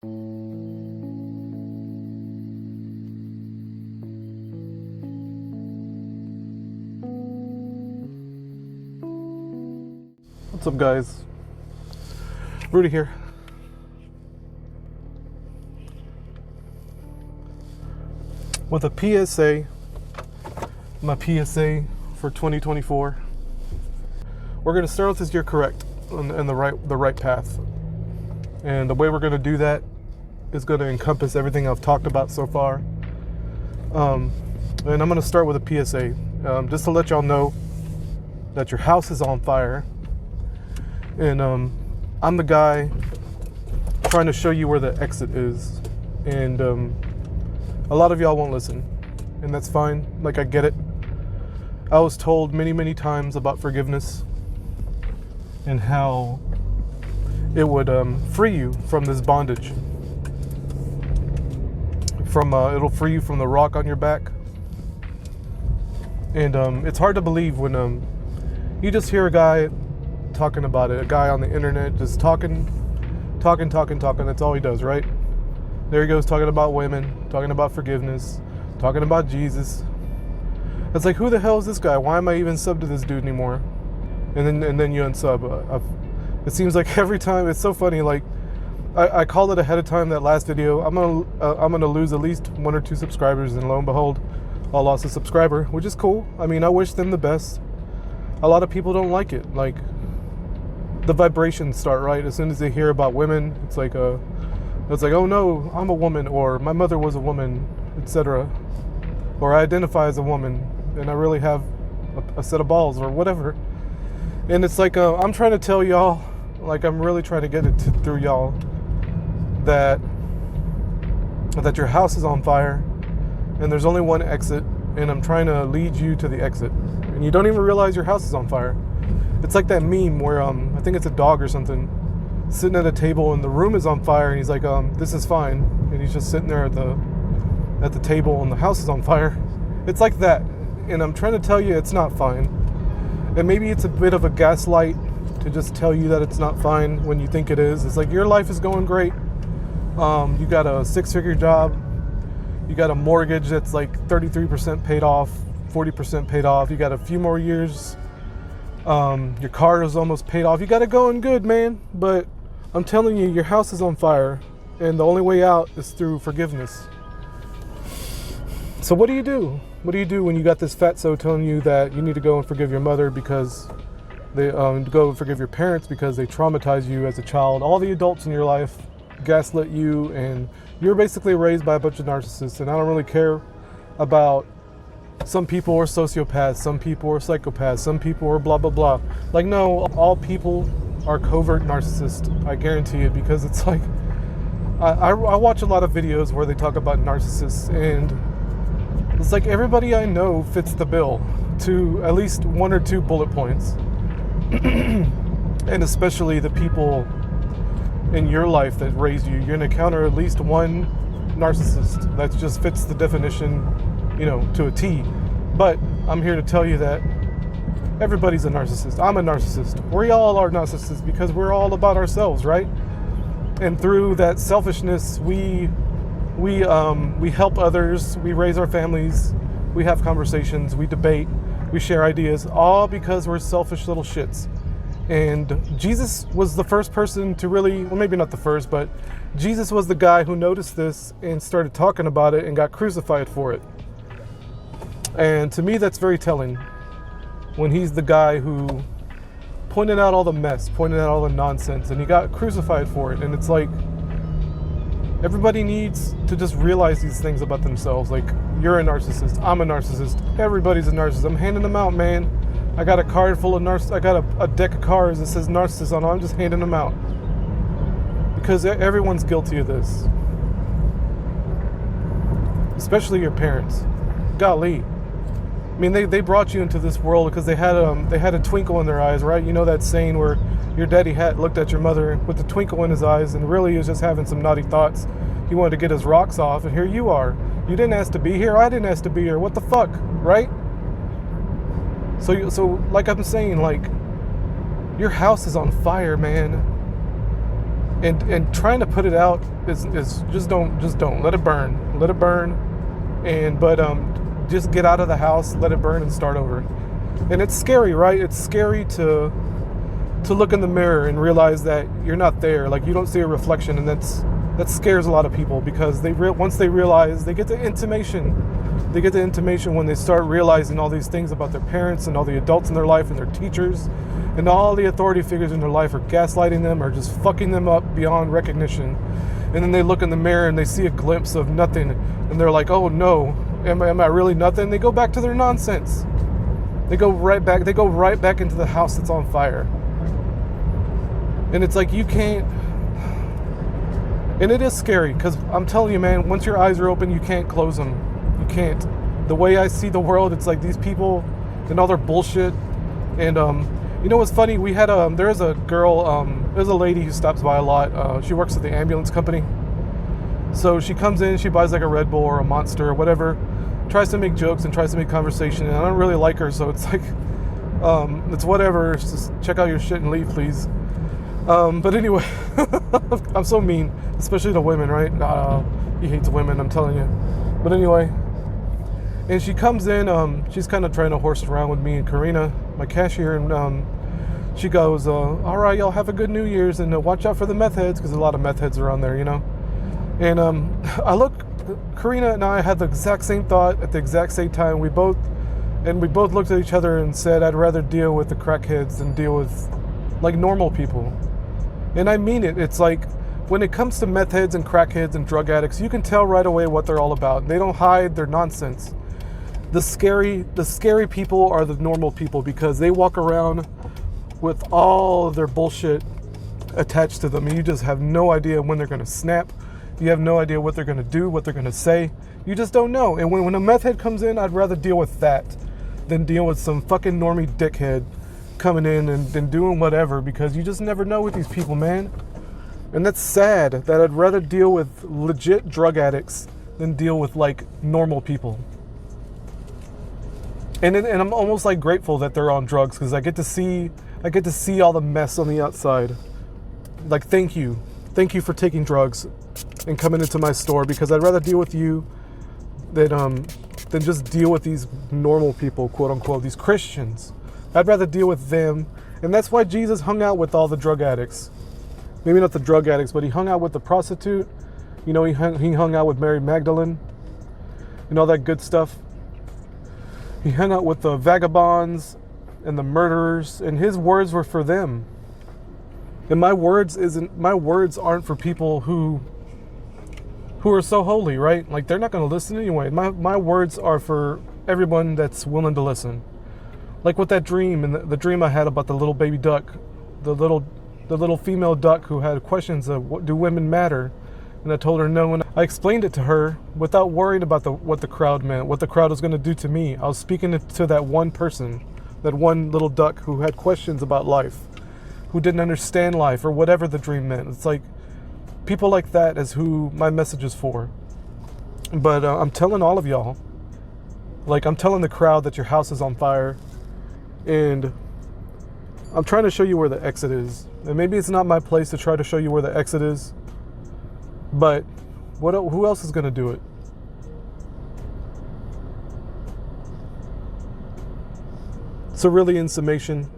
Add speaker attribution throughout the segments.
Speaker 1: What's up, guys? Rudy here. With a PSA, my PSA for 2024. We're gonna start with this year correct and the right path. And the way we're gonna do that is gonna encompass everything I've talked about so far. And I'm gonna start with a PSA, just to let y'all know that your house is on fire. And I'm the guy trying to show you where the exit is. And a lot of y'all won't listen, and that's fine. Like, I get it. I was told many, many times about forgiveness and how it would free you from this bondage. It'll free you from the rock on your back. And it's hard to believe when you just hear a guy talking about it, a guy on the internet just talking. That's all he does, right? There he goes, talking about women, talking about forgiveness, talking about Jesus. It's like, who the hell is this guy? Why am I even sub to this dude anymore? And then you unsub. It seems like every time, it's so funny. Like, I called it ahead of time, that last video. I'm gonna lose at least 1 or 2 subscribers, and lo and behold, I lost a subscriber, which is cool. I mean, I wish them the best. A lot of people don't like it. Like, the vibrations start, right? As soon as they hear about women, it's like, oh no, I'm a woman, or my mother was a woman, etc. Or I identify as a woman, and I really have a set of balls, or whatever. And it's like, I'm trying to tell y'all, like, I'm really trying to get it through y'all, that your house is on fire, and there's only one exit, and I'm trying to lead you to the exit. And you don't even realize your house is on fire. It's like that meme where, I think it's a dog or something, sitting at a table and the room is on fire, and he's like, this is fine. And he's just sitting there at the table and the house is on fire. It's like that. And I'm trying to tell you it's not fine. And maybe it's a bit of a gaslight to just tell you that it's not fine when you think it is. It's like, your life is going great. You got a 6-figure job. You got a mortgage that's like 33% paid off, 40% paid off. You got a few more years. Your car is almost paid off. You got it going good, man. But I'm telling you, your house is on fire, and the only way out is through forgiveness. So what do you do? What do you do when you got this fatso telling you that you need to go and forgive your mother because they go and forgive your parents because they traumatized you as a child? All the adults in your life gaslit you, and you're basically raised by a bunch of narcissists. And I don't really care about, some people are sociopaths, some people are psychopaths, some people are blah, blah, blah. Like, no, all people are covert narcissists. I guarantee it, because it's like, I watch a lot of videos where they talk about narcissists, and it's like everybody I know fits the bill to at least 1 or 2 bullet points. And especially the people in your life that raised you, you're gonna encounter at least one narcissist that just fits the definition, to a T. But I'm here to tell you that everybody's a narcissist. I'm a narcissist. We all are narcissists because we're all about ourselves, right? And through that selfishness, we help others, we raise our families, we have conversations, we debate, we share ideas, all because we're selfish little shits. And Jesus was the first person to really, well, maybe not the first, but Jesus was the guy who noticed this and started talking about it and got crucified for it. And to me, that's very telling, when he's the guy who pointed out all the mess, pointed out all the nonsense, and he got crucified for it. And it's like, everybody needs to just realize these things about themselves. Like, you're a narcissist, I'm a narcissist, everybody's a narcissist. I'm handing them out, man. I got a card full of I got a deck of cards that says narcissist on it. I'm just handing them out, because everyone's guilty of this, especially your parents. Golly. I mean, they brought you into this world because they had a twinkle in their eyes, right? You know that saying where your daddy looked at your mother with a twinkle in his eyes, and really he was just having some naughty thoughts. He wanted to get his rocks off, and here you are. You didn't ask to be here. I didn't ask to be here. What the fuck, right? So like I'm saying, like, your house is on fire, man. and trying to put it out is just don't let it burn, but just get out of the house, let it burn, and start over. And it's scary, right? It's scary to look in the mirror and realize that you're not there, like you don't see a reflection, and that scares a lot of people, because once they realize, they get the intimation when they start realizing all these things about their parents and all the adults in their life and their teachers and all the authority figures in their life are gaslighting them or just fucking them up beyond recognition. And then they look in the mirror and they see a glimpse of nothing, and they're like, oh no, am I really nothing? They go back to their nonsense. They go right back into the house that's on fire. And it's like, you can't. And it is scary, because I'm telling you, man, once your eyes are open, you can't close them. You can't. The way I see the world, it's like these people and all their bullshit. And you know what's funny? We had there's a girl, there's a lady who stops by a lot. She works at the ambulance company. So she comes in, she buys like a Red Bull or a Monster or whatever, tries to make jokes and tries to make conversation. And I don't really like her, so it's like, it's whatever. It's just check out your shit and leave, please. But anyway, I'm so mean, especially to women, right? He hates women, I'm telling you. But anyway, and she comes in, she's kind of trying to horse around with me and Karina, my cashier, and she goes, all right, y'all have a good New Year's, and watch out for the meth heads, because a lot of meth heads around there, you know? And Karina and I had the exact same thought at the exact same time. We both looked at each other and said, I'd rather deal with the crackheads than deal with like normal people. And I mean it. It's like, when it comes to meth heads and crackheads and drug addicts, you can tell right away what they're all about. They don't hide their nonsense. The scary people are the normal people, because they walk around with all of their bullshit attached to them, and you just have no idea when they're going to snap. You have no idea what they're going to do, what they're going to say. You just don't know. And when a meth head comes in, I'd rather deal with that than deal with some fucking normie dickhead coming in and doing whatever, because you just never know with these people, man. And that's sad, that I'd rather deal with legit drug addicts than deal with like normal people. And I'm almost like grateful that they're on drugs, because I get to see all the mess on the outside. Like, thank you for taking drugs and coming into my store, because I'd rather deal with you than just deal with these normal people, quote unquote, these Christians. I'd rather deal with them. And that's why Jesus hung out with all the drug addicts. Maybe not the drug addicts, but he hung out with the prostitute. You know, he hung out with Mary Magdalene and all that good stuff. He hung out with the vagabonds and the murderers, and his words were for them. And my words aren't for people who are so holy, right? Like, they're not going to listen anyway. My words are for everyone that's willing to listen. Like with that dream, and the dream I had about the little baby duck, the little female duck who had questions of, what do women matter? And I told her no, and I explained it to her without worrying about what the crowd meant, what the crowd was going to do to me. I was speaking to that one person, that one little duck who had questions about life, who didn't understand life or whatever the dream meant. It's like, people like that is who my message is for. But I'm telling all of y'all, like, I'm telling the crowd that your house is on fire, and I'm trying to show you where the exit is. And maybe it's not my place to try to show you where the exit is, but who else is going to do it? So really, in summation,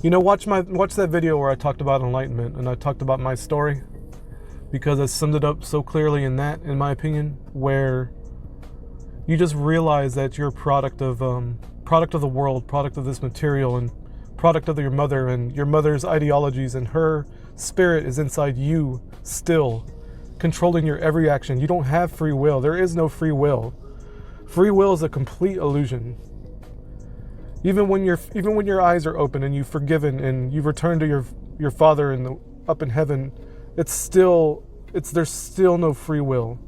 Speaker 1: you know, watch that video where I talked about enlightenment and I talked about my story, because I summed it up so clearly in that, in my opinion, where you just realize that you're a product of the world, product of this material, and product of your mother, and your mother's ideologies, and her spirit is inside you still, controlling your every action. You don't have free will. There is no free will. Free will is a complete illusion. Even when your eyes are open and you've forgiven and you've returned to your Father up in heaven, there's still no free will,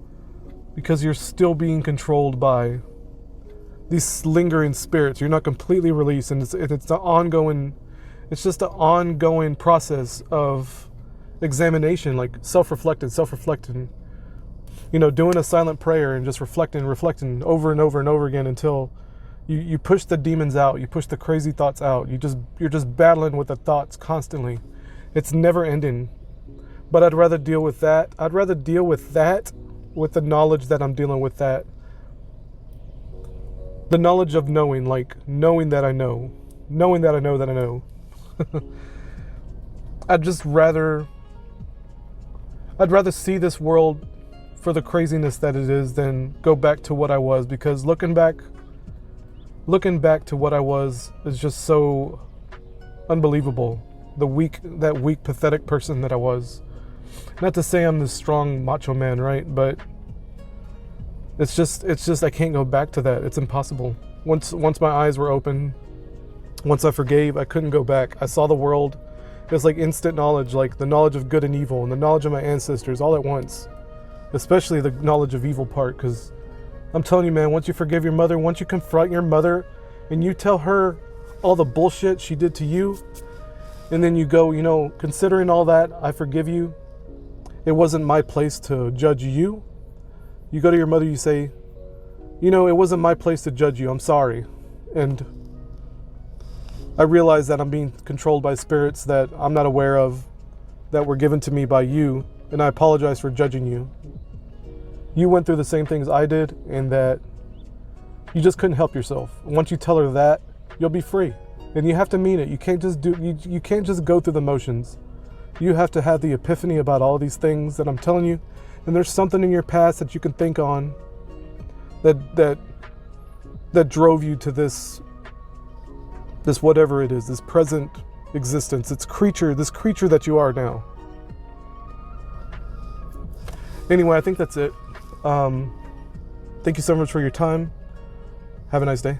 Speaker 1: because you're still being controlled by these lingering spirits. You're not completely released, and it's just an ongoing process of examination, like self-reflecting, you know, doing a silent prayer and just reflecting over and over and over again until you push the demons out, you push the crazy thoughts out. You're just battling with the thoughts constantly It's never ending. But I'd rather deal with that. I'd rather deal with that with the knowledge that I'm dealing with that. The knowledge of knowing, like knowing that I know. Knowing that I know that I know. I'd rather see this world for the craziness that it is than go back to what I was, because looking back to what I was is just so unbelievable. That weak, pathetic person that I was. Not to say I'm this strong macho man, right? But it's just I can't go back to that. It's impossible. Once my eyes were open, once I forgave, I couldn't go back. I saw the world. It was like instant knowledge, like the knowledge of good and evil and the knowledge of my ancestors all at once. Especially the knowledge of evil part, because I'm telling you, man, once you forgive your mother, once you confront your mother and you tell her all the bullshit she did to you, and then you go, you know, considering all that, I forgive you. It wasn't my place to judge you. You go to your mother, you say, you know, it wasn't my place to judge you. I'm sorry. And I realize that I'm being controlled by spirits that I'm not aware of, that were given to me by you, and I apologize for judging you. You went through the same things I did, and that you just couldn't help yourself. Once you tell her that, you'll be free. And you have to mean it. You can't just you can't just go through the motions. You have to have the epiphany about all these things that I'm telling you. And there's something in your past that you can think on that drove you to this whatever it is, this present existence, this creature that you are now. Anyway, I think that's it. Thank you so much for your time. Have a nice day.